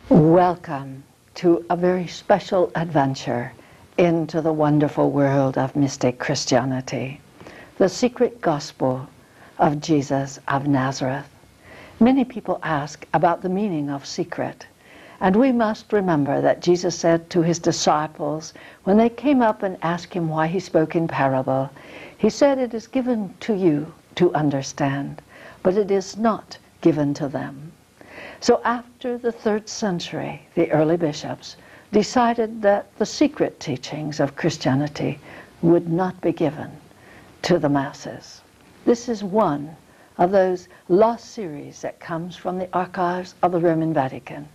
Welcome to a very special adventure into the wonderful world of mystic Christianity, the secret gospel of Jesus of Nazareth. Many people ask about the meaning of secret, and we must remember that Jesus said to his disciples when they came up and asked him why he spoke in parable, he said, "It is given to you to understand, but it is not given to them." So after the 3rd century, the early bishops decided that the secret teachings of Christianity would not be given to the masses. This is one of those lost series that comes from the archives of the Roman Vatican.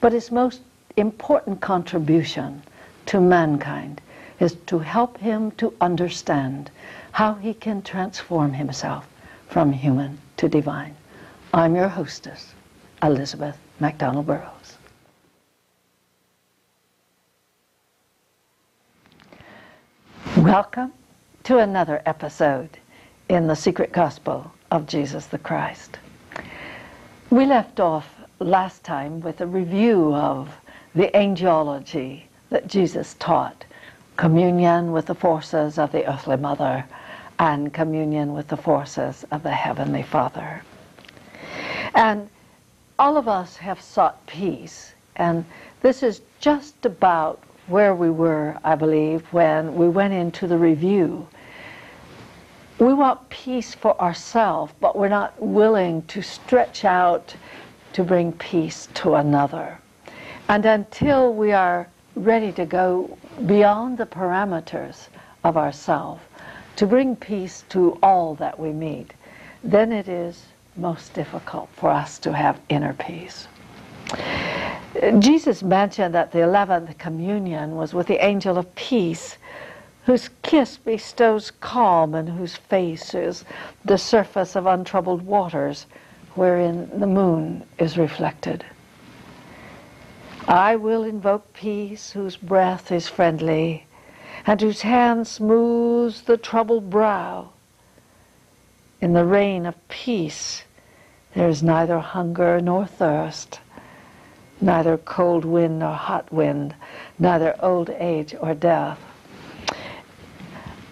But its most important contribution to mankind is to help him to understand how he can transform himself from human to divine. I'm your hostess, Elizabeth MacDonald Burrows. Welcome to another episode in the Secret Gospel of Jesus the Christ. We left off last time with a review of the angelology that Jesus taught, communion with the forces of the earthly mother and communion with the forces of the heavenly Father. And all of us have sought peace, and this is just about where we were, I believe, when we went into the review. We want peace for ourselves, but we're not willing to stretch out to bring peace to another. And until we are ready to go beyond the parameters of ourselves, to bring peace to all that we meet, then it is most difficult for us to have inner peace. Jesus mentioned that the 11th communion was with the angel of peace, whose kiss bestows calm and whose face is the surface of untroubled waters wherein the moon is reflected. I will invoke peace, whose breath is friendly and whose hand smooths the troubled brow. In the reign of peace, there is neither hunger nor thirst, neither cold wind nor hot wind, neither old age or death.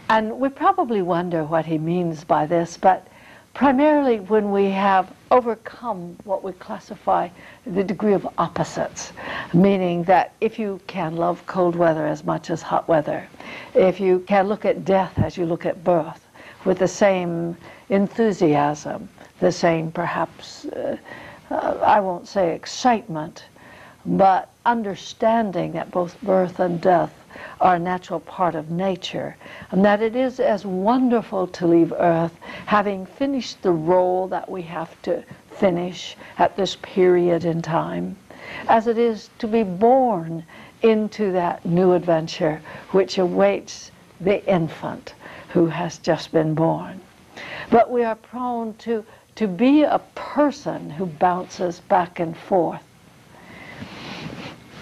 And we probably wonder what he means by this, but primarily when we have overcome what we classify the degree of opposites, meaning that if you can love cold weather as much as hot weather, if you can look at death as you look at birth, with the same enthusiasm, the same perhaps, I won't say excitement, but understanding that both birth and death are a natural part of nature, and that it is as wonderful to leave Earth having finished the role that we have to finish at this period in time, as it is to be born into that new adventure which awaits the infant who has just been born. But we are prone to be a person who bounces back and forth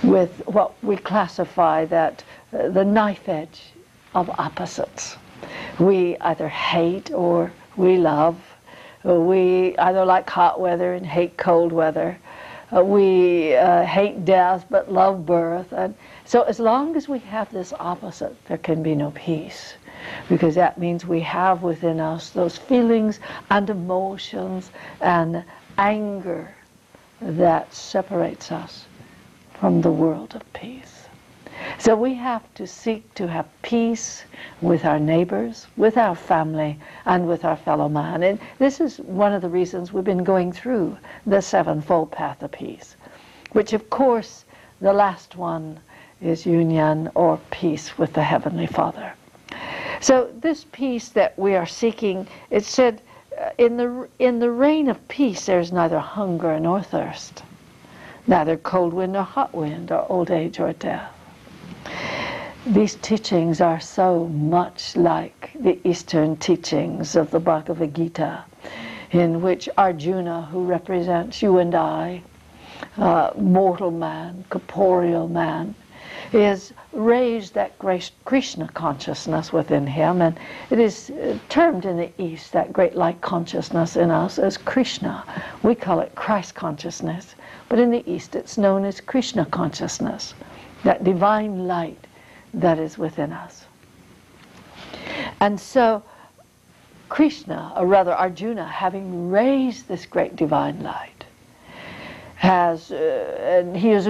with what we classify that the knife edge of opposites. We either hate or we love. We either like hot weather and hate cold weather. We hate death but love birth. And so as long as we have this opposite, there can be no peace, because that means we have within us those feelings and emotions and anger that separates us from the world of peace. So we have to seek to have peace with our neighbors, with our family, and with our fellow man. And this is one of the reasons we've been going through the sevenfold path of peace, which of course the last one is union or peace with the Heavenly Father. So this peace that we are seeking, it said, in the reign of peace there is neither hunger nor thirst, neither cold wind nor hot wind, or old age or death. These teachings are so much like the Eastern teachings of the Bhagavad Gita, in which Arjuna, who represents you and I, mortal man, corporeal man, is raised that great Krishna consciousness within him, and it is termed in the East, that great light consciousness in us, as Krishna. We call it Christ consciousness, but in the East it's known as Krishna consciousness, that divine light that is within us. And so Krishna, or rather Arjuna, having raised this great divine light, has, and he is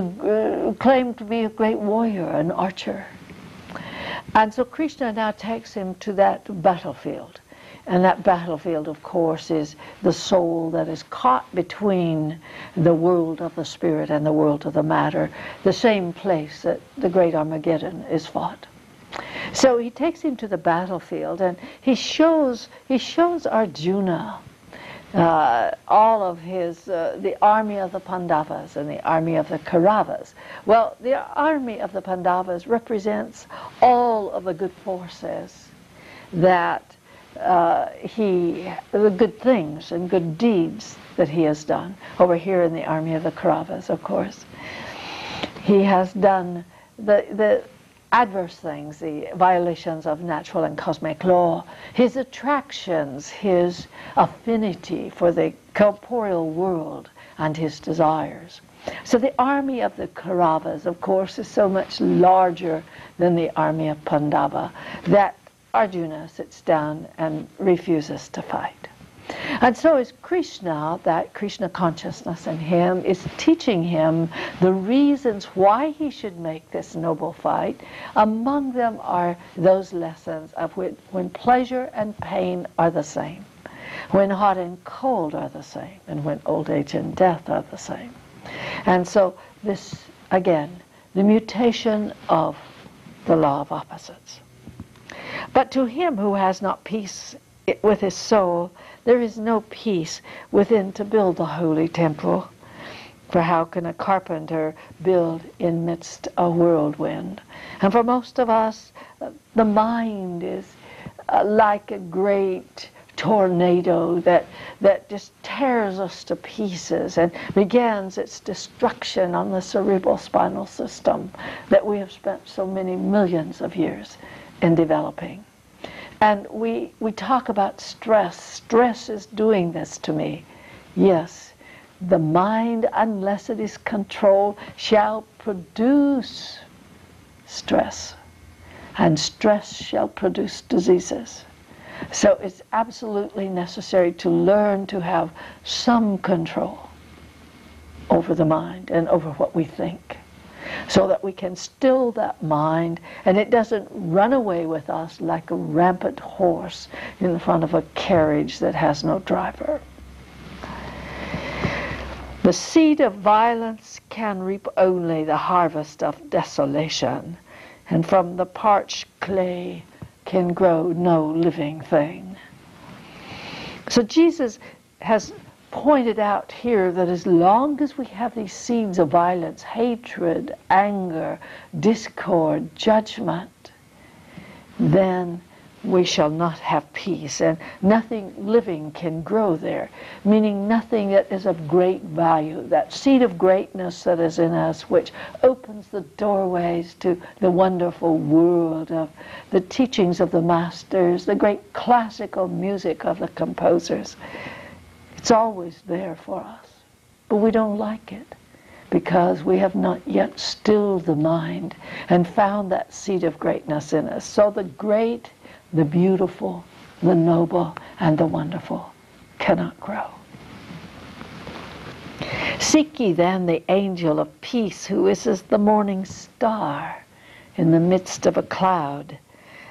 claimed to be a great warrior, an archer. And so Krishna now takes him to that battlefield. And that battlefield, of course, is the soul that is caught between the world of the spirit and the world of the matter, the same place that the great Armageddon is fought. So he takes him to the battlefield, and he shows Arjuna all of his, the army of the Pandavas and the army of the Kauravas. Well, the army of the Pandavas represents all of the good forces that the good things and good deeds that he has done. Over here in the army of the Kauravas, of course, he has done the adverse things, the violations of natural and cosmic law, his attractions, his affinity for the corporeal world and his desires. So the army of the Kauravas, of course, is so much larger than the army of Pandava that Arjuna sits down and refuses to fight. And so is Krishna, that Krishna consciousness in him, is teaching him the reasons why he should make this noble fight. Among them are those lessons of when pleasure and pain are the same, when hot and cold are the same, and when old age and death are the same. And so this, again, the mutation of the law of opposites. But to him who has not peace with his soul, there is no peace within to build the holy temple. For how can a carpenter build in midst a whirlwind? And for most of us, the mind is like a great tornado that just tears us to pieces and begins its destruction on the cerebral spinal system that we have spent so many millions of years in developing. And we talk about stress. Stress is doing this to me. Yes, the mind, unless it is controlled, shall produce stress. And stress shall produce diseases. So it's absolutely necessary to learn to have some control over the mind and over what we think, so that we can still that mind and it doesn't run away with us like a rampant horse in front of a carriage that has no driver. The seed of violence can reap only the harvest of desolation, and from the parched clay can grow no living thing. So Jesus has pointed out here that as long as we have these seeds of violence, hatred, anger, discord, judgment, then we shall not have peace, and nothing living can grow there, meaning nothing that is of great value, that seed of greatness that is in us, which opens the doorways to the wonderful world of the teachings of the masters, the great classical music of the composers. It's always there for us, but we don't like it because we have not yet stilled the mind and found that seed of greatness in us. So the great, the beautiful, the noble, and the wonderful cannot grow. Seek ye then the angel of peace, who is as the morning star in the midst of a cloud,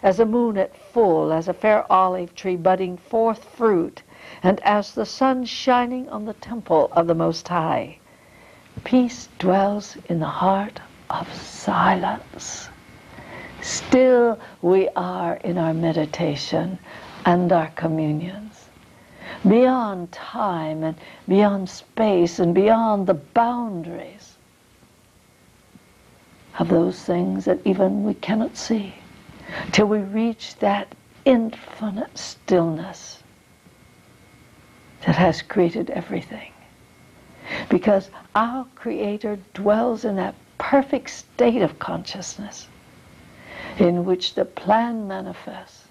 as a moon at full, as a fair olive tree budding forth fruit, and as the sun shining on the temple of the Most High. Peace dwells in the heart of silence. Still we are in our meditation and our communions. Beyond time and beyond space and beyond the boundaries of those things that even we cannot see, till we reach that infinite stillness that has created everything. Because our Creator dwells in that perfect state of consciousness in which the plan manifests.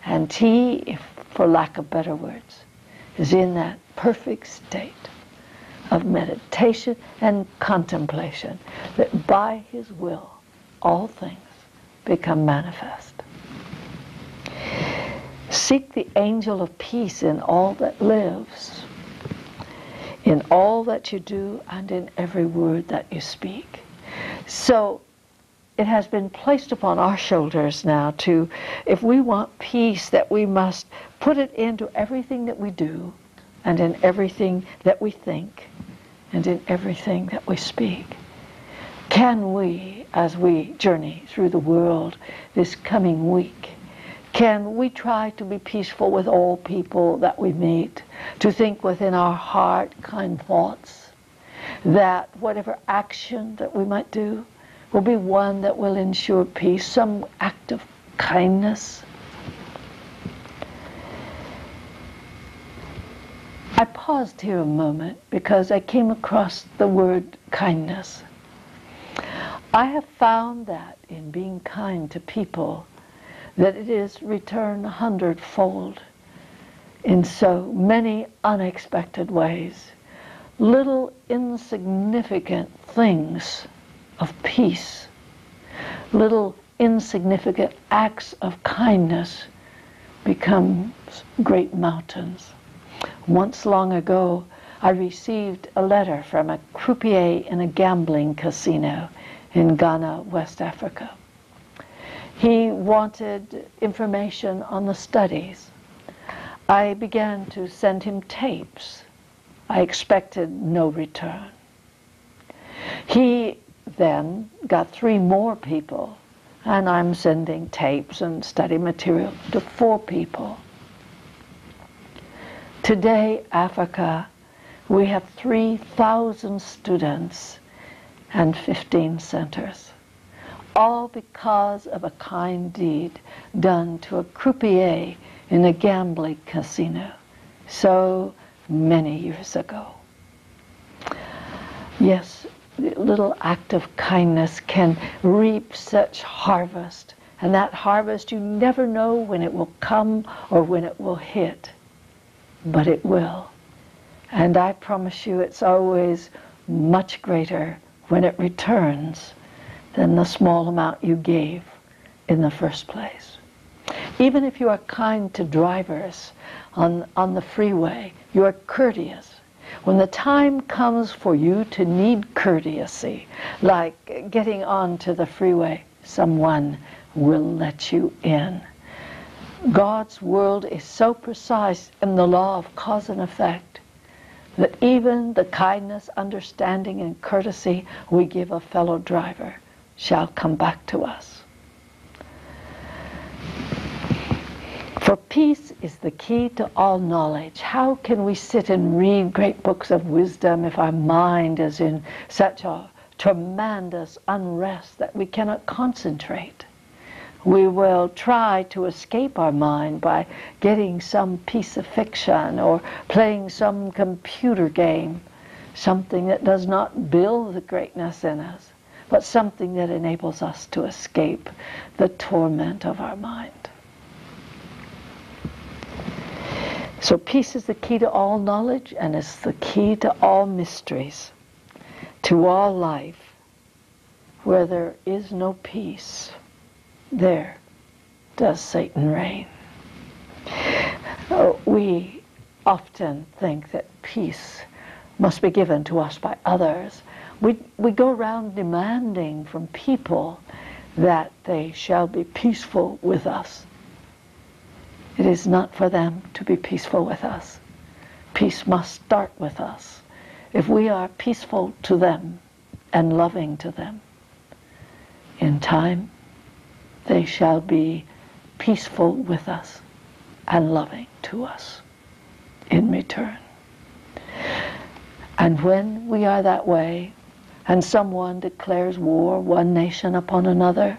And he, if for lack of better words, is in that perfect state of meditation and contemplation, that by his will all things become manifest. Seek the angel of peace in all that lives, in all that you do, and in every word that you speak. So it has been placed upon our shoulders now to, if we want peace, that we must put it into everything that we do, and in everything that we think, and in everything that we speak. Can we, as we journey through the world this coming week, can we try to be peaceful with all people that we meet, to think within our heart kind thoughts, that whatever action that we might do will be one that will ensure peace, some act of kindness. I paused here a moment because I came across the word kindness. I have found that in being kind to people, that it is returned 100-fold in so many unexpected ways. Little insignificant things of peace, little insignificant acts of kindness become great mountains. Once long ago, I received a letter from a croupier in a gambling casino in Ghana, West Africa. He wanted information on the studies. I began to send him tapes. I expected no return. He then got 3 more people, and I'm sending tapes and study material to 4 people. Today, Africa, we have 3,000 students and 15 centers, all because of a kind deed done to a croupier in a gambling casino so many years ago. Yes, the little act of kindness can reap such harvest, and that harvest you never know when it will come or when it will hit, but it will. And I promise you it's always much greater when it returns than the small amount you gave in the first place. Even if you are kind to drivers on the freeway, you are courteous. When the time comes for you to need courtesy, like getting onto the freeway, someone will let you in. God's world is so precise in the law of cause and effect that even the kindness, understanding, and courtesy we give a fellow driver shall come back to us. For peace is the key to all knowledge. How can we sit and read great books of wisdom if our mind is in such a tremendous unrest that we cannot concentrate? We will try to escape our mind by getting some piece of fiction or playing some computer game, something that does not build the greatness in us, but something that enables us to escape the torment of our mind. So peace is the key to all knowledge, and is the key to all mysteries, to all life. Where there is no peace, there does Satan reign. We often think that peace must be given to us by others. We go around demanding from people that they shall be peaceful with us. It is not for them to be peaceful with us. Peace must start with us. If we are peaceful to them and loving to them, in time they shall be peaceful with us and loving to us in return. And when we are that way, and someone declares war, one nation upon another,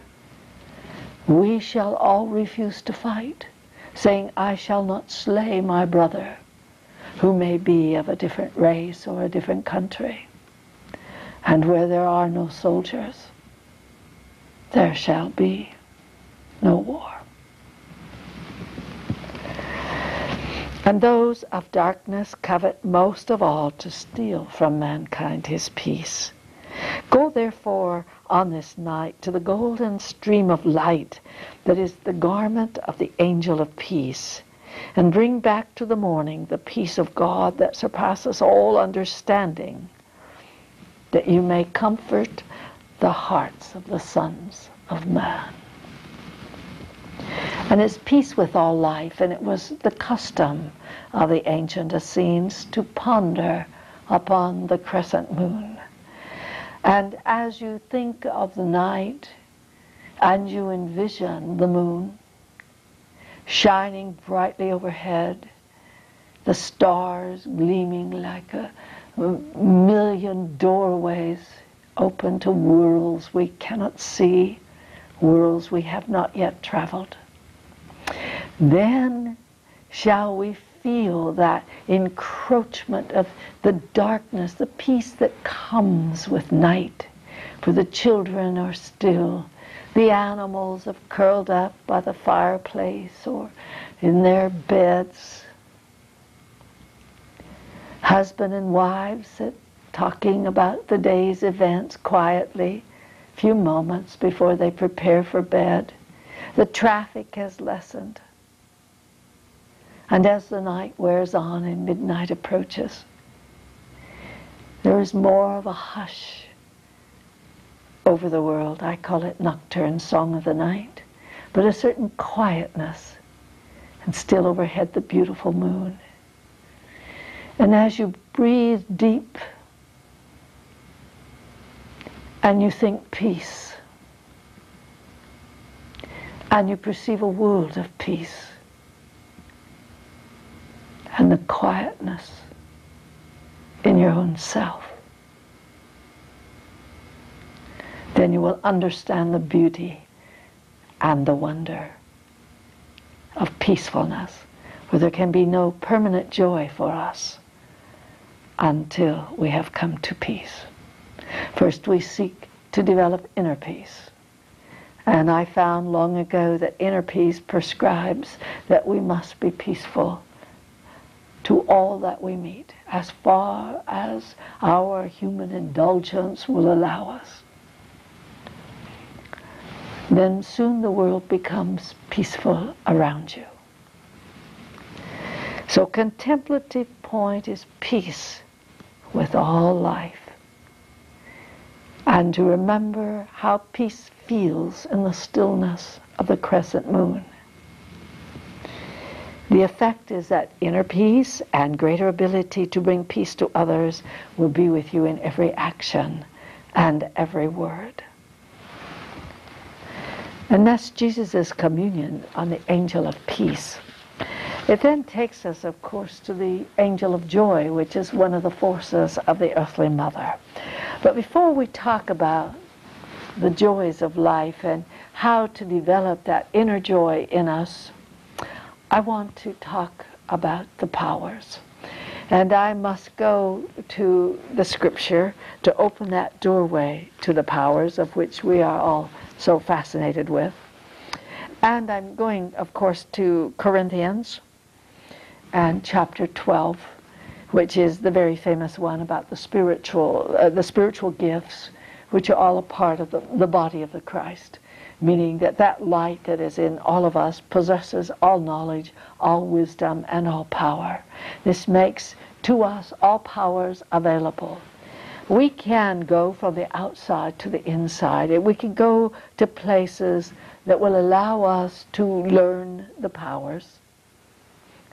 we shall all refuse to fight, saying, I shall not slay my brother, who may be of a different race or a different country. And where there are no soldiers, there shall be no war. And those of darkness covet most of all to steal from mankind his peace. Go therefore on this night to the golden stream of light that is the garment of the angel of peace, and bring back to the morning the peace of God that surpasses all understanding, that you may comfort the hearts of the sons of man. And it's peace with all life, and it was the custom of the ancient Essenes to ponder upon the crescent moon. And as you think of the night, and you envision the moon shining brightly overhead, the stars gleaming like a million doorways open to worlds we cannot see, worlds we have not yet traveled, then shall we feel that encroachment of the darkness, the peace that comes with night. For the children are still, the animals have curled up by the fireplace or in their beds. Husband and wives sit talking about the day's events quietly, a few moments before they prepare for bed. The traffic has lessened. And as the night wears on and midnight approaches, there is more of a hush over the world. I call it nocturne song of the night, but a certain quietness, and still overhead the beautiful moon. And as you breathe deep and you think peace, and you perceive a world of peace, and the quietness in your own self, then you will understand the beauty and the wonder of peacefulness, for there can be no permanent joy for us until we have come to peace. First, we seek to develop inner peace. And I found long ago that inner peace prescribes that we must be peaceful to all that we meet, as far as our human indulgence will allow us. Then soon the world becomes peaceful around you. So contemplative point is peace with all life. And to remember how peace feels in the stillness of the crescent moon. The effect is that inner peace and greater ability to bring peace to others will be with you in every action and every word. And that's Jesus' communion on the angel of peace. It then takes us, of course, to the angel of joy, which is one of the forces of the earthly mother. But before we talk about the joys of life and how to develop that inner joy in us, I want to talk about the powers. And I must go to the scripture to open that doorway to the powers of which we are all so fascinated with. And I'm going, of course, to Corinthians and chapter 12, which is the very famous one about the spiritual gifts, which are all a part of the body of the Christ. Meaning that that light that is in all of us possesses all knowledge, all wisdom, and all power. This makes to us all powers available. We can go from the outside to the inside, and we can go to places that will allow us to learn the powers.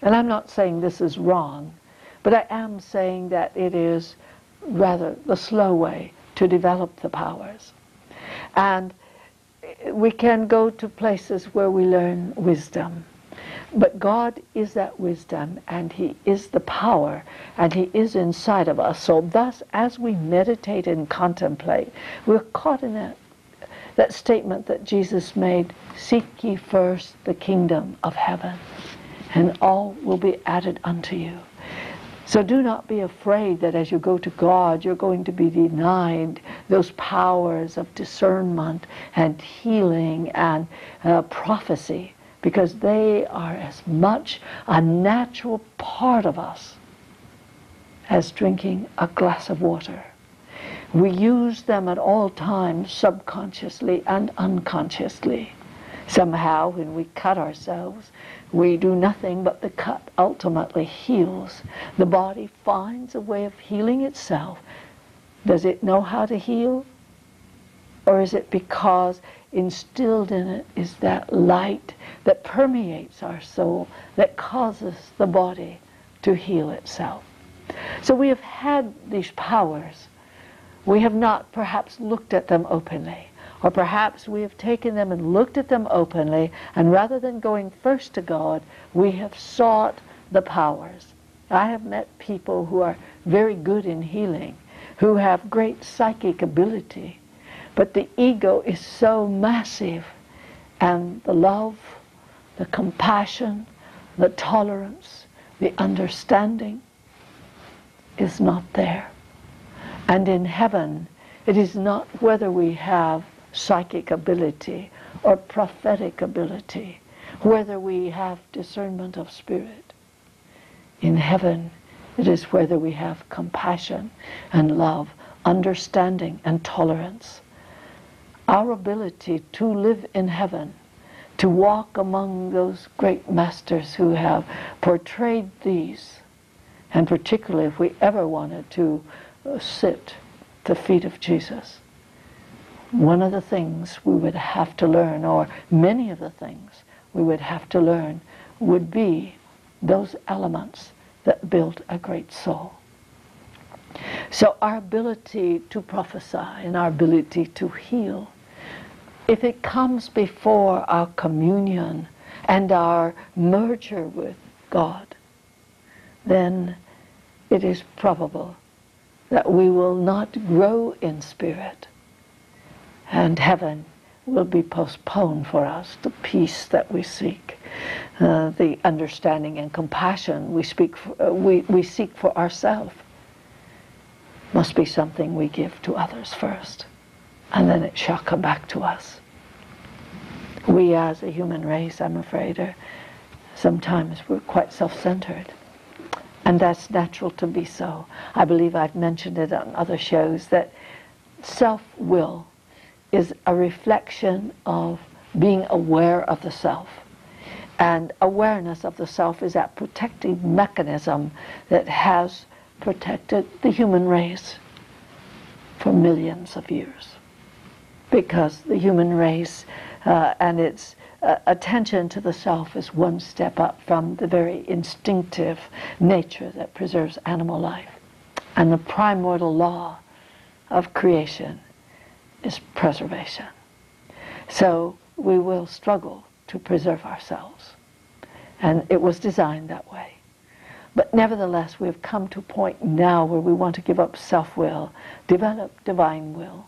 And I'm not saying this is wrong, but I am saying that it is rather the slow way to develop the powers. And we can go to places where we learn wisdom. But God is that wisdom, and He is the power, and He is inside of us. So thus, as we meditate and contemplate, we're caught in that statement that Jesus made, "Seek ye first the kingdom of heaven, and all will be added unto you." So do not be afraid that as you go to God, you're going to be denied those powers of discernment and healing and prophecy, because they are as much a natural part of us as drinking a glass of water. We use them at all times, subconsciously and unconsciously. Somehow, when we cut ourselves, we do nothing but the cut ultimately heals. The body finds a way of healing itself. Does it know how to heal? Or is it because instilled in it is that light that permeates our soul that causes the body to heal itself? So we have had these powers. We have not perhaps looked at them openly. Or perhaps we have taken them and looked at them openly, and rather than going first to God, we have sought the powers. I have met people who are very good in healing, who have great psychic ability, but the ego is so massive, and the love, the compassion, the tolerance, the understanding is not there. And in heaven, it is not whether we have psychic ability or prophetic ability, whether we have discernment of spirit. In heaven, it is whether we have compassion and love, understanding and tolerance. Our ability to live in heaven, to walk among those great masters who have portrayed these, and particularly if we ever wanted to sit at the feet of Jesus, one of the things we would have to learn, or many of the things we would have to learn, would be those elements that build a great soul. So our ability to prophesy and our ability to heal, if it comes before our communion and our merger with God, then it is probable that we will not grow in spirit, and heaven will be postponed for us. The peace that we seek, the understanding and compassion we seek for ourselves, must be something we give to others first, and then it shall come back to us. We as a human race, I'm afraid, sometimes we're quite self-centered. And that's natural to be so. I believe I've mentioned it on other shows that self-will is a reflection of being aware of the self. And awareness of the self is that protective mechanism that has protected the human race for millions of years. Because the human race and its attention to the self is one step up from the very instinctive nature that preserves animal life. And the primordial law of creation is preservation. So we will struggle to preserve ourselves. And it was designed that way. But nevertheless, we have come to a point now where we want to give up self-will, develop divine will,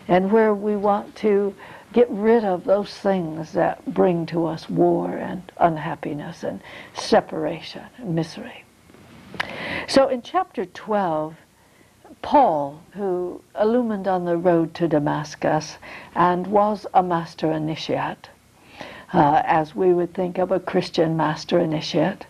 and where we want to get rid of those things that bring to us war and unhappiness and separation and misery. So in chapter 12, Paul, who illumined on the road to Damascus and was a master initiate, as we would think of a Christian master initiate,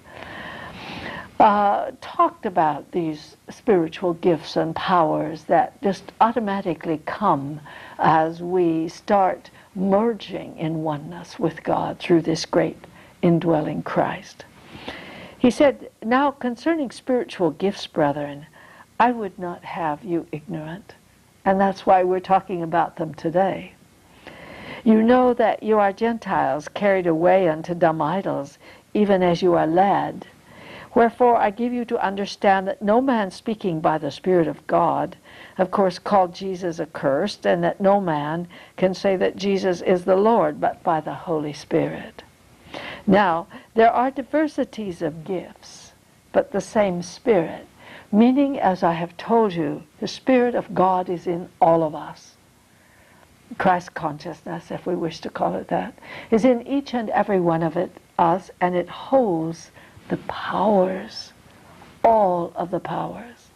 talked about these spiritual gifts and powers that just automatically come as we start merging in oneness with God through this great indwelling Christ. He said, "Now concerning spiritual gifts, brethren, I would not have you ignorant." And that's why we're talking about them today. "You know that you are Gentiles carried away unto dumb idols, even as you are led. Wherefore I give you to understand that no man speaking by the Spirit of God, of course, called Jesus accursed, and that no man can say that Jesus is the Lord but by the Holy Spirit. Now, there are diversities of gifts, but the same Spirit, meaning, as I have told you, the Spirit of God is in all of us. Christ consciousness, if we wish to call it that, is in each and every one of us, and it holds the powers all of the powers.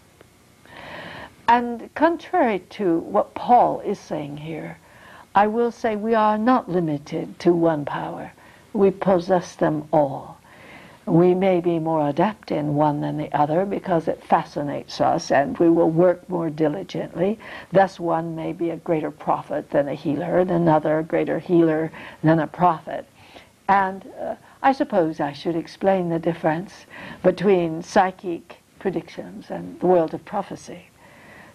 And contrary to what Paul is saying here, I will say we are not limited to one power. We possess them all. We may be more adept in one than the other because it fascinates us and we will work more diligently. Thus one may be a greater prophet than a healer, and another a greater healer than a prophet. And I suppose I should explain the difference between psychic predictions and the world of prophecy.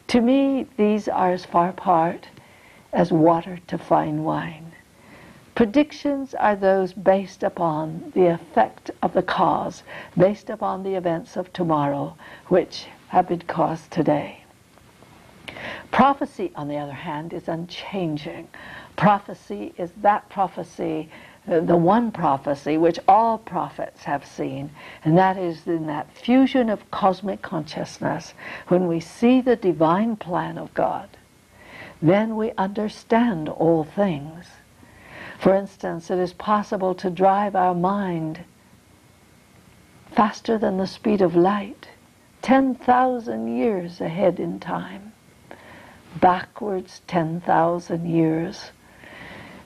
To me, these are as far apart as water to fine wine. Predictions are those based upon the effect of the cause, based upon the events of tomorrow, which have been caused today. Prophecy, on the other hand, is unchanging. Prophecy is that prophecy, the one prophecy which all prophets have seen, and that is in that fusion of cosmic consciousness. When we see the divine plan of God, then we understand all things. For instance, it is possible to drive our mind faster than the speed of light, 10,000 years ahead in time, backwards 10,000 years.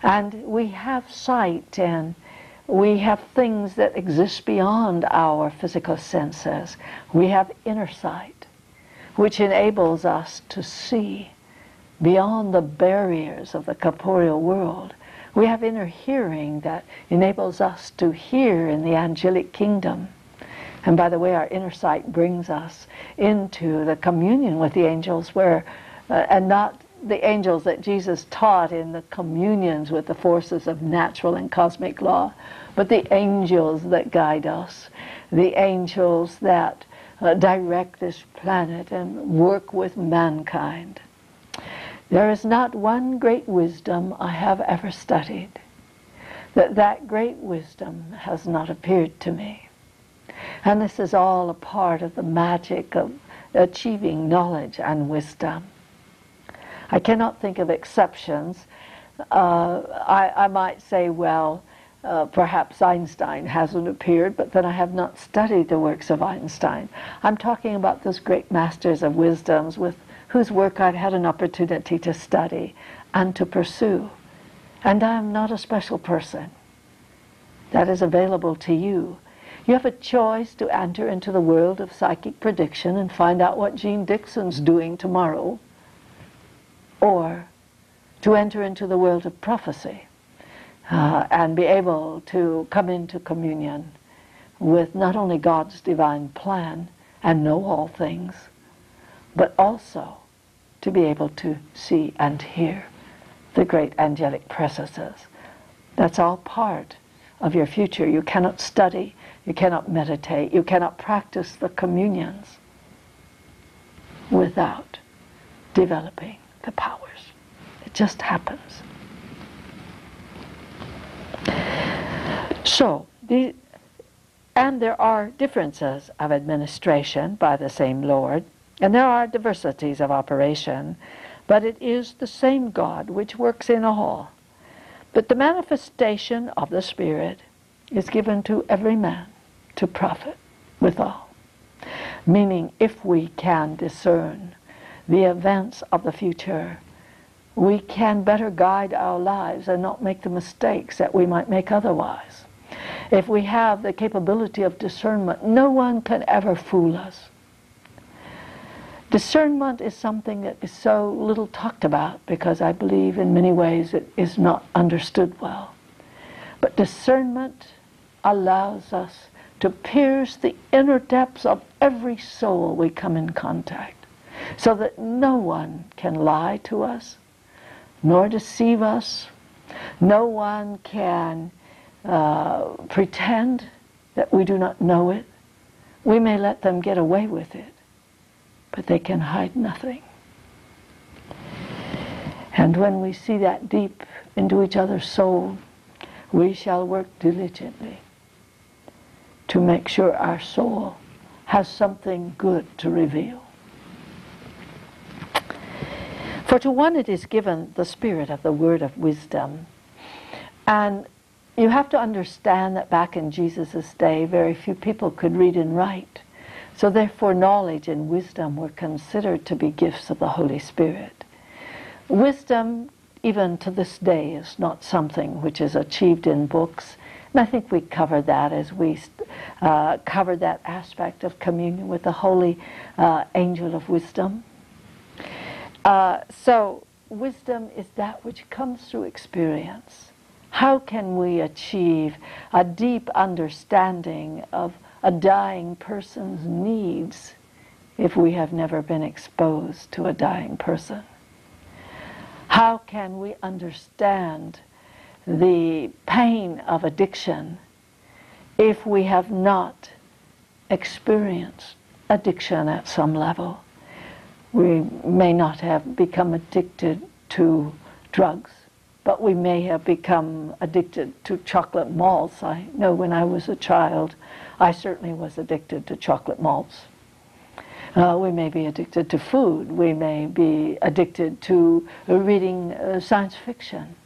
And we have sight, and we have things that exist beyond our physical senses. We have inner sight, which enables us to see beyond the barriers of the corporeal world. We have inner hearing that enables us to hear in the angelic kingdom. And by the way, our inner sight brings us into the communion with the angels, where, and not the angels that Jesus taught in the communions with the forces of natural and cosmic law, but the angels that guide us, the angels that direct this planet and work with mankind. There is not one great wisdom I have ever studied that great wisdom has not appeared to me. And this is all a part of the magic of achieving knowledge and wisdom. I cannot think of exceptions. I might say, well, perhaps Einstein hasn't appeared, but then I have not studied the works of Einstein. I'm talking about those great masters of wisdoms with whose work I've had an opportunity to study and to pursue. And I am not a special person. That is available to you. You have a choice to enter into the world of psychic prediction and find out what Jeane Dixon's doing tomorrow, or to enter into the world of prophecy and be able to come into communion with not only God's divine plan and know all things, but also to be able to see and hear the great angelic presences. That's all part of your future. You cannot study, you cannot meditate, you cannot practice the communions without developing the powers. It just happens. So, and there are differences of administration by the same Lord, and there are diversities of operation, but it is the same God which works in all. But the manifestation of the Spirit is given to every man to profit withal. Meaning, if we can discern the events of the future, we can better guide our lives and not make the mistakes that we might make otherwise. If we have the capability of discernment, no one can ever fool us. Discernment is something that is so little talked about because I believe in many ways it is not understood well. But discernment allows us to pierce the inner depths of every soul we come in contact, so that no one can lie to us, nor deceive us. No one can pretend that we do not know it. We may let them get away with it, but they can hide nothing. And when we see that deep into each other's soul, we shall work diligently to make sure our soul has something good to reveal. For to one it is given the spirit of the word of wisdom. And you have to understand that back in Jesus' day, very few people could read and write. So therefore knowledge and wisdom were considered to be gifts of the Holy Spirit. Wisdom, even to this day, is not something which is achieved in books. And I think we covered that as we covered that aspect of communion with the holy angel of wisdom. So wisdom is that which comes through experience. How can we achieve a deep understanding of a dying person's needs if we have never been exposed to a dying person? How can we understand the pain of addiction if we have not experienced addiction at some level? We may not have become addicted to drugs, but we may have become addicted to chocolate malts. I know when I was a child, I certainly was addicted to chocolate malts. We may be addicted to food. We may be addicted to reading science fiction.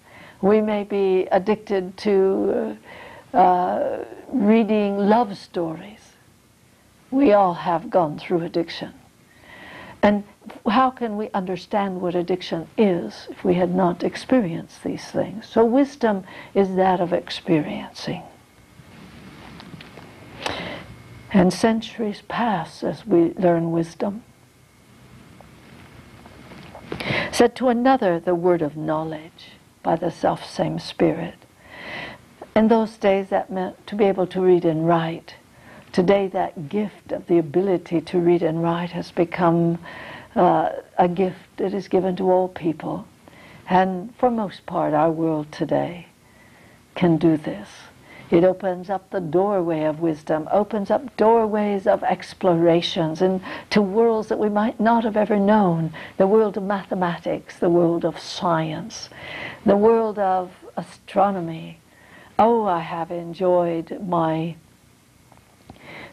We may be addicted to reading love stories. We all have gone through addiction. And how can we understand what addiction is if we had not experienced these things? So wisdom is that of experiencing. And centuries pass as we learn wisdom. Said to another the word of knowledge by the self-same Spirit. In those days that meant to be able to read and write. Today that gift of the ability to read and write has become a gift that is given to all people. And for most part our world today can do this. It opens up the doorway of wisdom, opens up doorways of explorations into worlds that we might not have ever known. The world of mathematics, the world of science, the world of astronomy. Oh, I have enjoyed my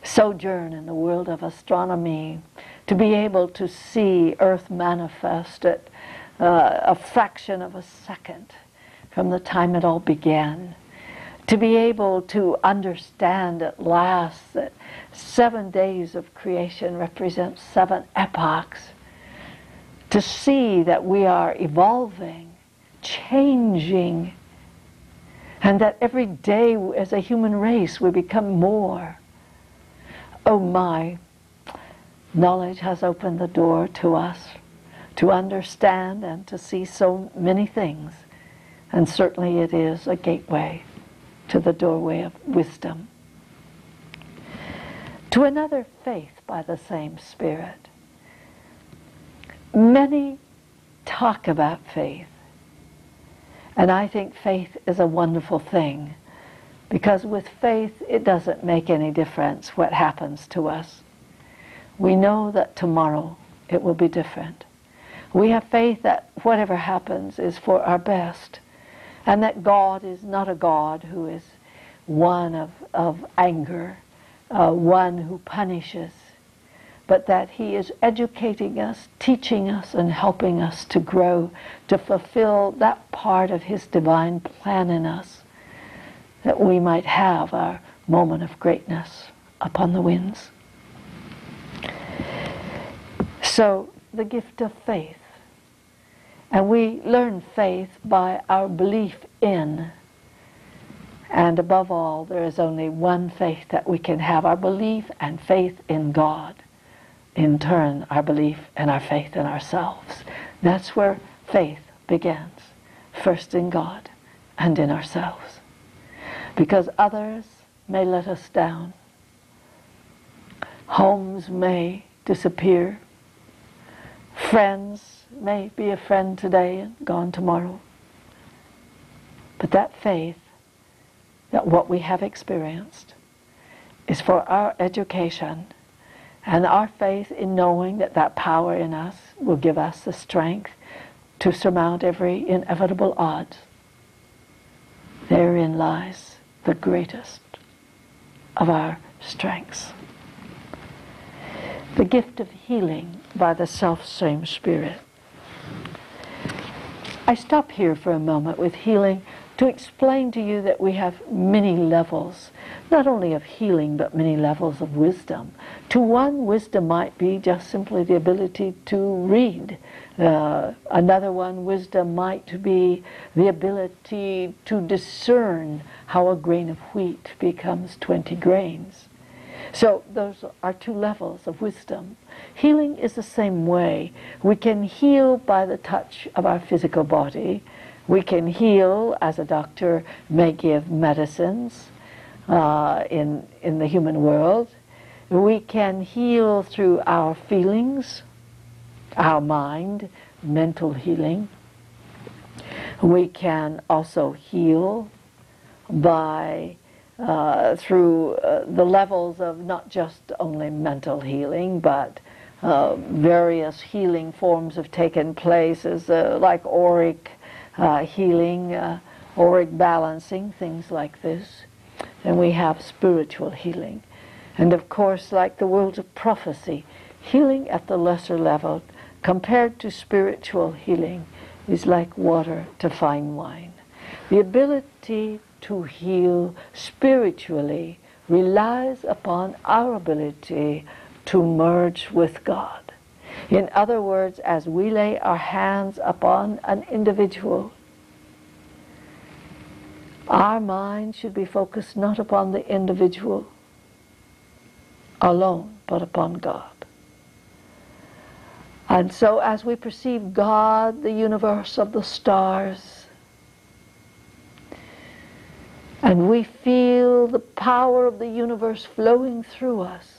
sojourn in the world of astronomy, to be able to see Earth manifest at a fraction of a second from the time it all began. To be able to understand at last that 7 days of creation represent 7 epochs. To see that we are evolving, changing, and that every day as a human race we become more. Oh my, knowledge has opened the door to us to understand and to see so many things. And certainly it is a gateway to the doorway of wisdom. To another, faith by the same Spirit. Many talk about faith, and I think faith is a wonderful thing, because with faith it doesn't make any difference what happens to us. We know that tomorrow it will be different. We have faith that whatever happens is for our best, and that God is not a God who is one of anger, one who punishes, but that He is educating us, teaching us, and helping us to grow, to fulfill that part of His divine plan in us, that we might have our moment of greatness upon the winds. So, the gift of faith. And we learn faith by our belief in. And above all, there is only one faith that we can have, our belief and faith in God. In turn, our belief and our faith in ourselves. That's where faith begins. First in God and in ourselves. Because others may let us down. Homes may disappear. Friends may be a friend today and gone tomorrow. But that faith, that what we have experienced, is for our education, and our faith in knowing that that power in us will give us the strength to surmount every inevitable odds. Therein lies the greatest of our strengths. The gift of healing by the self-same Spirit. I stop here for a moment with healing to explain to you that we have many levels, not only of healing, but many levels of wisdom. To one, wisdom might be just simply the ability to read. Another one, wisdom might be the ability to discern how a grain of wheat becomes 20 grains. So those are two levels of wisdom. Healing is the same way. We can heal by the touch of our physical body. We can heal, as a doctor may give medicines in the human world. We can heal through our feelings, our mind, mental healing. We can also heal by through the levels of not just only mental healing, but various healing forms have taken place, as like auric healing, auric balancing, things like this. And we have spiritual healing. And of course, like the world of prophecy, healing at the lesser level compared to spiritual healing is like water to fine wine. The ability to heal spiritually relies upon our ability to merge with God. In other words, as we lay our hands upon an individual, our mind should be focused not upon the individual alone, but upon God. And so as we perceive God, the universe of the stars, and we feel the power of the universe flowing through us,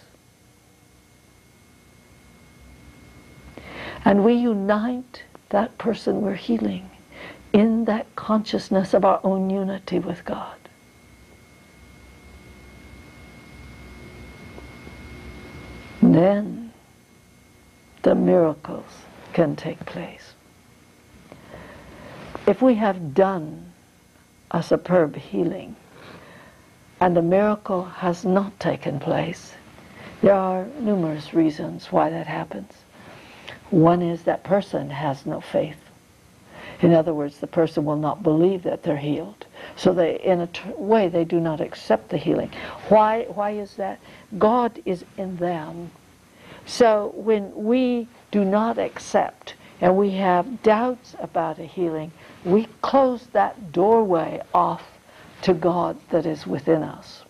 and we unite that person we're healing in that consciousness of our own unity with God. Then the miracles can take place. If we have done a superb healing and the miracle has not taken place, there are numerous reasons why that happens. One is that person has no faith. In other words, the person will not believe that they're healed. So they, in a way, they do not accept the healing. Why is that? God is in them. So when we do not accept and we have doubts about a healing, we close that doorway off to God that is within us.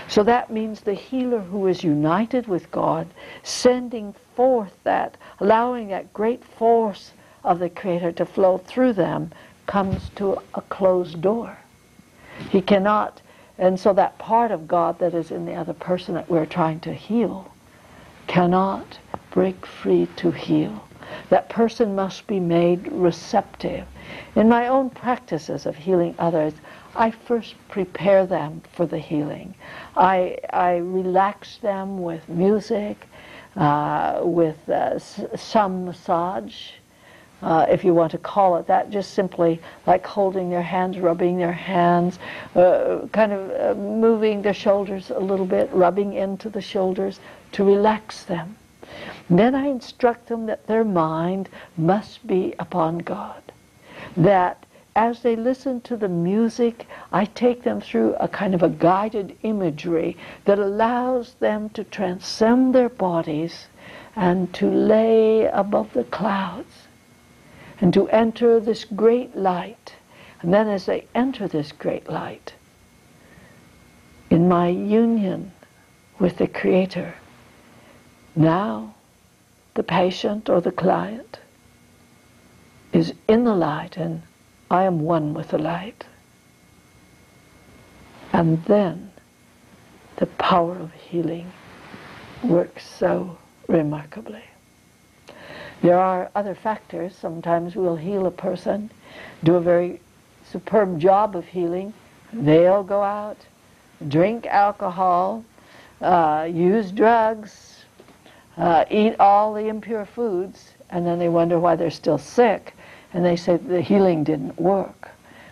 So that means the healer who is united with God, sending forth that, allowing that great force of the Creator to flow through them, comes to a closed door. He cannot, and so that part of God that is in the other person that we're trying to heal cannot break free to heal. That person must be made receptive. In my own practices of healing others, I first prepare them for the healing. I relax them with music, with some massage, if you want to call it that, just simply like holding their hands, rubbing their hands, kind of moving their shoulders a little bit, rubbing into the shoulders to relax them. Then I instruct them that their mind must be upon God. That as they listen to the music, I take them through a kind of a guided imagery that allows them to transcend their bodies and to lay above the clouds and to enter this great light. And then as they enter this great light, in my union with the Creator, now the patient or the client is in the light and I am one with the light. And then the power of healing works so remarkably. There are other factors. Sometimes we'll heal a person, do a very superb job of healing. They'll go out, drink alcohol, use drugs, eat all the impure foods, and then they wonder why they're still sick. And they say the healing didn't work.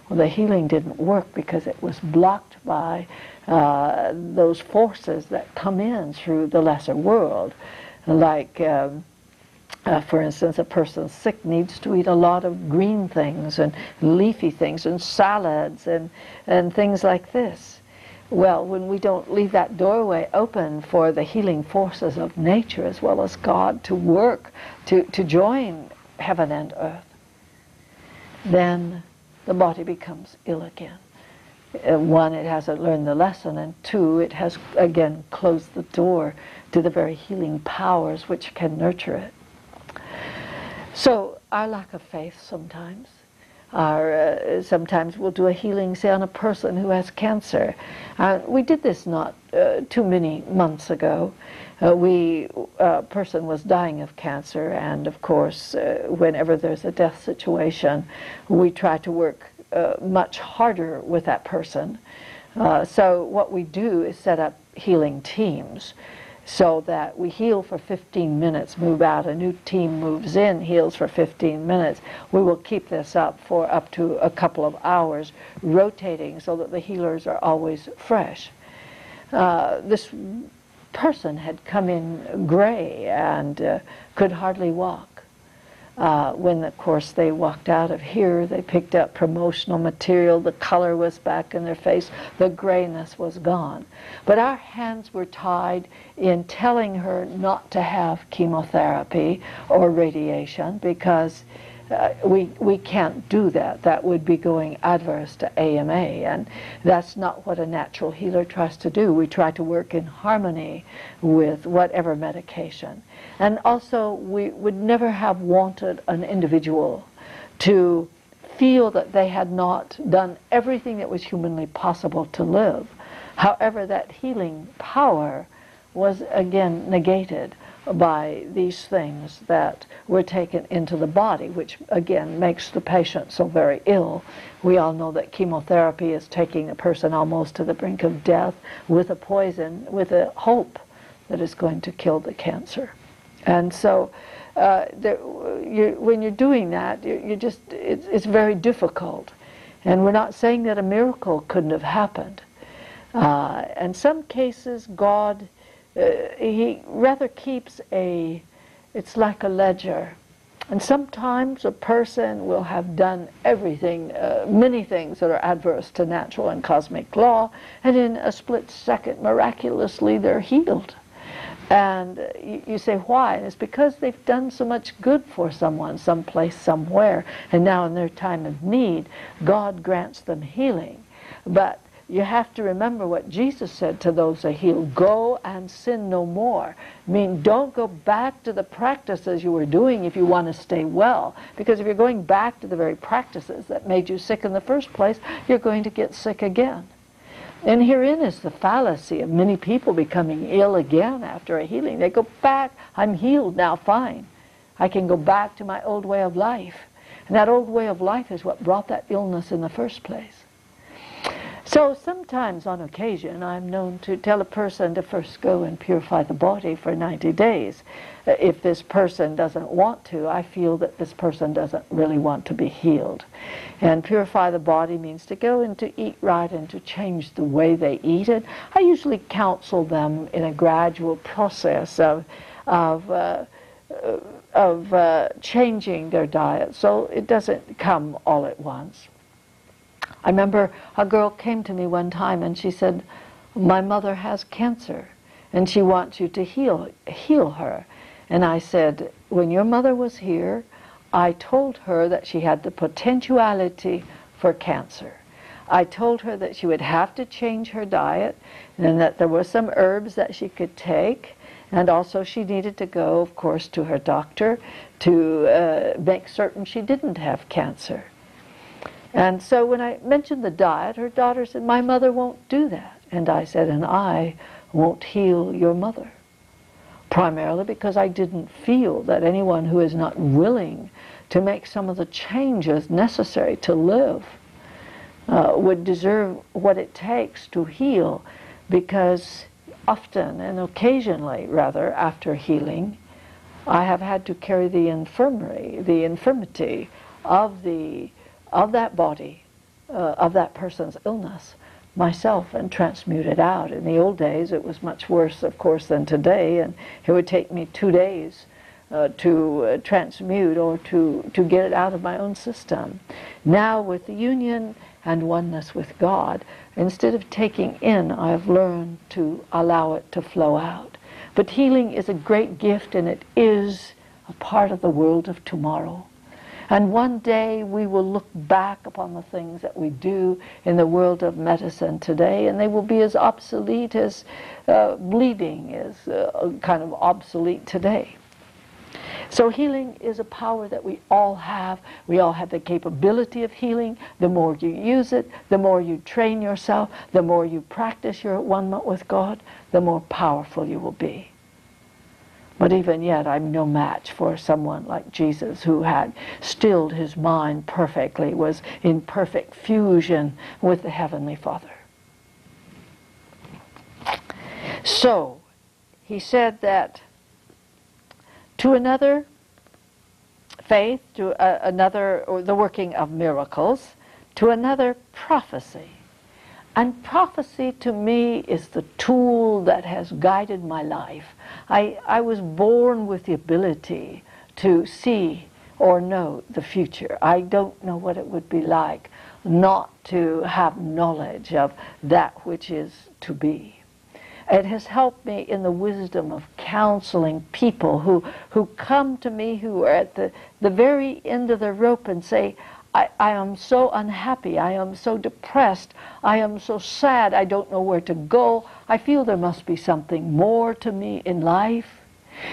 Well, the healing didn't work because it was blocked by those forces that come in through the lesser world, like For instance, a person sick needs to eat a lot of green things and leafy things and salads and things like this. Well, when we don't leave that doorway open for the healing forces of nature as well as God to work, to join heaven and earth, then the body becomes ill again. One, it hasn't learned the lesson, and two, it has again closed the door to the very healing powers which can nurture it. So our lack of faith sometimes, sometimes we'll do a healing, say, on a person who has cancer. We did this not too many months ago. A person was dying of cancer, and of course, whenever there's a death situation, we try to work much harder with that person. So what we do is set up healing teams, so that we heal for 15 minutes, move out, a new team moves in, heals for 15 minutes. We will keep this up for up to a couple of hours, rotating so that the healers are always fresh. This person had come in gray and could hardly walk. When, of course, they walked out of here, they picked up promotional material, the color was back in their face, the grayness was gone. But our hands were tied in telling her not to have chemotherapy or radiation, because we can't do that. That would be going adverse to AMA, and that's not what a natural healer tries to do. We try to work in harmony with whatever medication. And also, we would never have wanted an individual to feel that they had not done everything that was humanly possible to live. However, that healing power was again negated by these things that were taken into the body, which again makes the patient so very ill. We all know that chemotherapy is taking a person almost to the brink of death with a poison, with a hope that is going to kill the cancer. And so when you're doing that, it's very difficult. And we're not saying that a miracle couldn't have happened. In some cases, God, He rather keeps it's like a ledger. And sometimes a person will have done everything, many things that are adverse to natural and cosmic law, and in a split second, miraculously, they're healed. And you say, why? And it's because they've done so much good for someone, someplace, somewhere, and now in their time of need, God grants them healing. But you have to remember what Jesus said to those that healed: go and sin no more. I mean, don't go back to the practices you were doing if you want to stay well. Because if you're going back to the very practices that made you sick in the first place, you're going to get sick again. And herein is the fallacy of many people becoming ill again after a healing. They go back, I'm healed now, fine. I can go back to my old way of life. And that old way of life is what brought that illness in the first place. So sometimes on occasion I'm known to tell a person to first go and purify the body for 90 days. If this person doesn't want to, I feel that this person doesn't really want to be healed. And purify the body means to go and to eat right and to change the way they eat it. I usually counsel them in a gradual process of changing their diet, so it doesn't come all at once. I remember a girl came to me one time and she said, my mother has cancer and she wants you to heal her. And I said, when your mother was here, I told her that she had the potentiality for cancer. I told her that she would have to change her diet and that there were some herbs that she could take, and also she needed to go, of course, to her doctor to make certain she didn't have cancer. And so when I mentioned the diet, her daughter said, my mother won't do that. And I said, and I won't heal your mother. Primarily because I didn't feel that anyone who is not willing to make some of the changes necessary to live would deserve what it takes to heal, because often, and occasionally rather, after healing, I have had to carry the infirmity of that body, of that person's illness, myself, and transmute it out. In the old days, it was much worse, of course, than today, and it would take me 2 days to transmute or to get it out of my own system. Now with the union and oneness with God, instead of taking in, I've learned to allow it to flow out. But healing is a great gift, and it is a part of the world of tomorrow. And one day we will look back upon the things that we do in the world of medicine today, and they will be as obsolete as bleeding is kind of obsolete today. So healing is a power that we all have. We all have the capability of healing. The more you use it, the more you train yourself, the more you practice your one with God, the more powerful you will be. But even yet, I'm no match for someone like Jesus, who had stilled his mind perfectly, was in perfect fusion with the Heavenly Father. So, he said that to another, faith, to another, or the working of miracles, to another, prophecy. And prophecy to me is the tool that has guided my life. I was born with the ability to see or know the future. I don't know what it would be like not to have knowledge of that which is to be. It has helped me in the wisdom of counseling people who come to me, who are at the very end of the rope and say, I am so unhappy, I am so depressed, I am so sad, I don't know where to go, I feel there must be something more to me in life.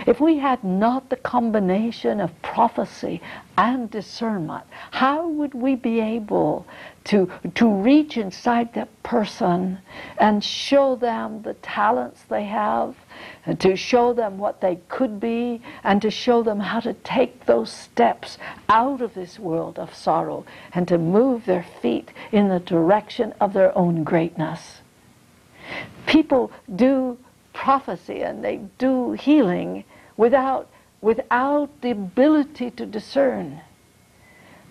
If we had not the combination of prophecy and discernment, how would we be able to reach inside that person and show them the talents they have, and to show them what they could be, and to show them how to take those steps out of this world of sorrow and to move their feet in the direction of their own greatness? People do prophecy and they do healing without the ability to discern.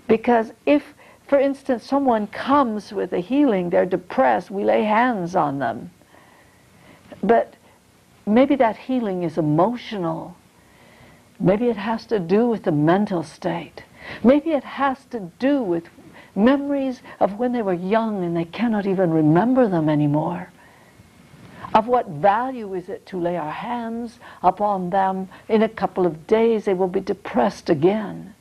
Because if, for instance, someone comes with a healing, they're depressed, we lay hands on them. But maybe that healing is emotional. Maybe it has to do with the mental state. Maybe it has to do with memories of when they were young and they cannot even remember them anymore. Of what value is it to lay our hands upon them? In a couple of days they will be depressed again.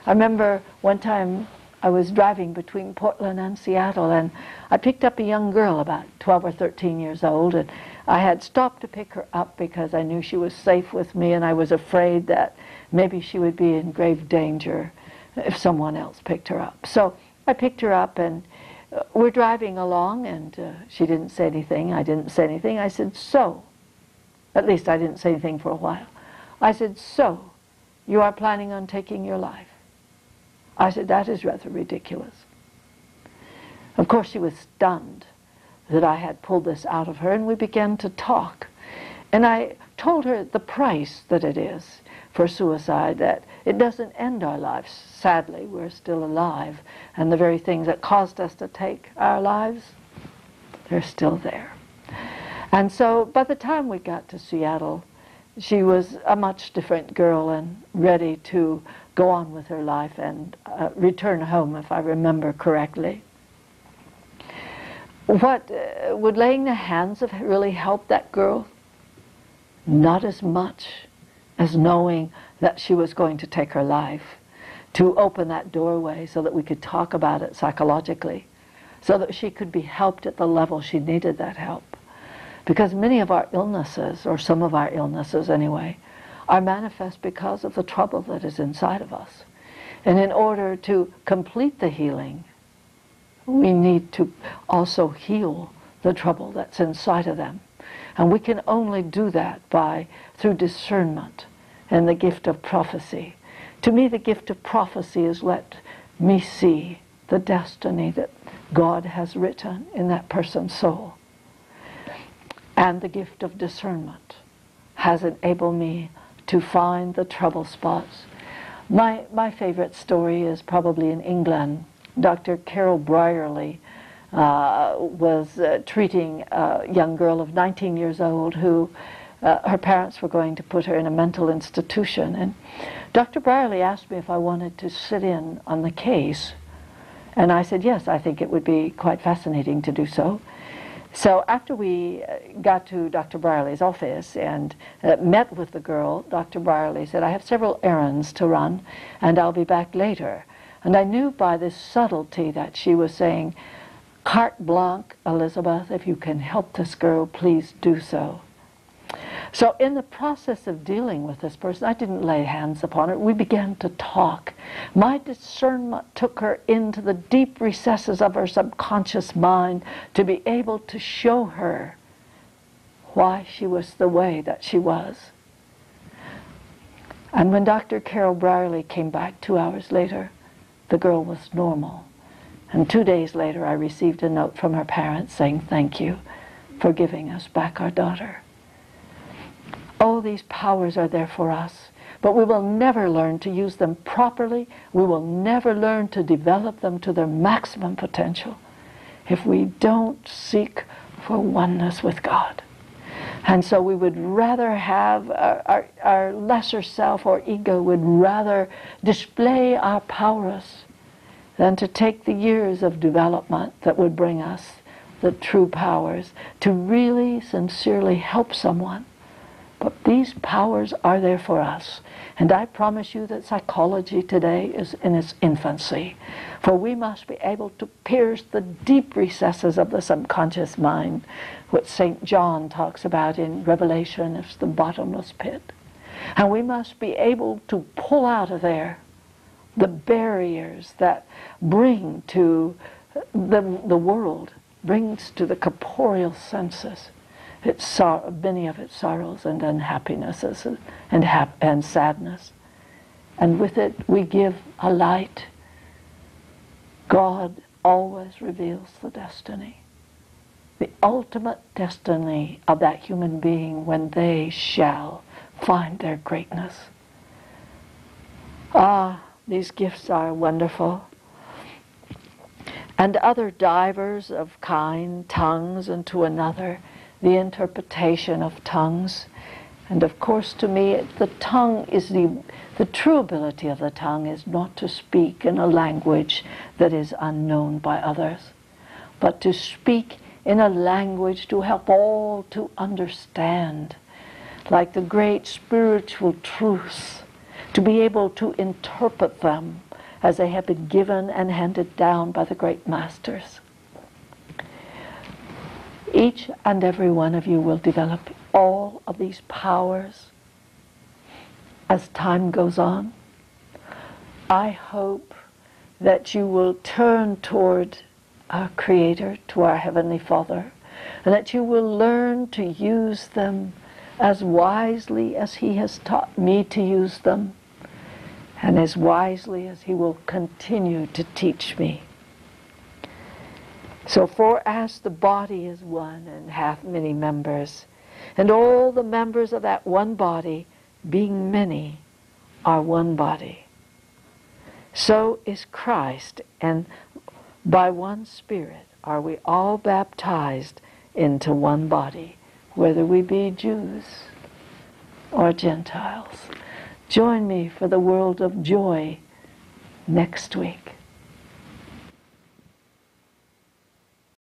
I remember one time I was driving between Portland and Seattle, and I picked up a young girl about 12 or 13 years old, and I had stopped to pick her up because I knew she was safe with me, and I was afraid that maybe she would be in grave danger if someone else picked her up. So I picked her up, and we're driving along, and she didn't say anything. I didn't say anything. I said, so, at least I didn't say anything for a while. I said, so, you are planning on taking your life? I said, that is rather ridiculous. Of course, she was stunned that I had pulled this out of her, and we began to talk. And I told her the price that it is for suicide, that it doesn't end our lives. Sadly, we're still alive, and the very things that caused us to take our lives, they're still there. And so by the time we got to Seattle, she was a much different girl and ready to go on with her life and return home, if I remember correctly. What would laying the hands have really helped that girl? Not as much as knowing that she was going to take her life, to open that doorway so that we could talk about it psychologically, so that she could be helped at the level she needed that help. Because many of our illnesses, or some of our illnesses anyway, are manifest because of the trouble that is inside of us. And in order to complete the healing, we need to also heal the trouble that's inside of them. And we can only do that through discernment and the gift of prophecy. To me, the gift of prophecy is let me see the destiny that God has written in that person's soul. And the gift of discernment has enabled me to find the trouble spots. My favorite story is probably in England. Dr. Carol Brierley was treating a young girl of 19 years old who her parents were going to put her in a mental institution. And Dr. Brierley asked me if I wanted to sit in on the case. And I said, yes, I think it would be quite fascinating to do so. So after we got to Dr. Brierley's office and met with the girl, Dr. Brierley said, I have several errands to run, and I'll be back later. And I knew by this subtlety that she was saying, carte blanche, Elizabeth, if you can help this girl, please do so. So in the process of dealing with this person, I didn't lay hands upon her. We began to talk. My discernment took her into the deep recesses of her subconscious mind to be able to show her why she was the way that she was. And when Dr. Carol Brierley came back 2 hours later, the girl was normal. And 2 days later, I received a note from her parents saying, thank you for giving us back our daughter. Oh, these powers are there for us, but we will never learn to use them properly. We will never learn to develop them to their maximum potential if we don't seek for oneness with God. And so we would rather have our lesser self or ego would rather display our powers than to take the years of development that would bring us the true powers to really sincerely help someone. But these powers are there for us. And I promise you that psychology today is in its infancy. For we must be able to pierce the deep recesses of the subconscious mind, what St. John talks about in Revelation as the bottomless pit. And we must be able to pull out of there the barriers that bring to the world, brings to the corporeal senses, many of its sorrows and unhappinesses and sadness. And with it we give a light. God always reveals the destiny, the ultimate destiny of that human being when they shall find their greatness. Ah, these gifts are wonderful. And other divers of kind, tongues unto another, the interpretation of tongues. And of course to me the tongue is the true ability of the tongue is not to speak in a language that is unknown by others, but to speak in a language to help all to understand, like the great spiritual truths, to be able to interpret them as they have been given and handed down by the great masters. Each and every one of you will develop all of these powers as time goes on. I hope that you will turn toward our Creator, to our Heavenly Father, and that you will learn to use them as wisely as He has taught me to use them, and as wisely as He will continue to teach me. So for as the body is one and hath many members, and all the members of that one body, being many, are one body, so is Christ, and by one Spirit are we all baptized into one body, whether we be Jews or Gentiles. Join me for the World of Joy next week.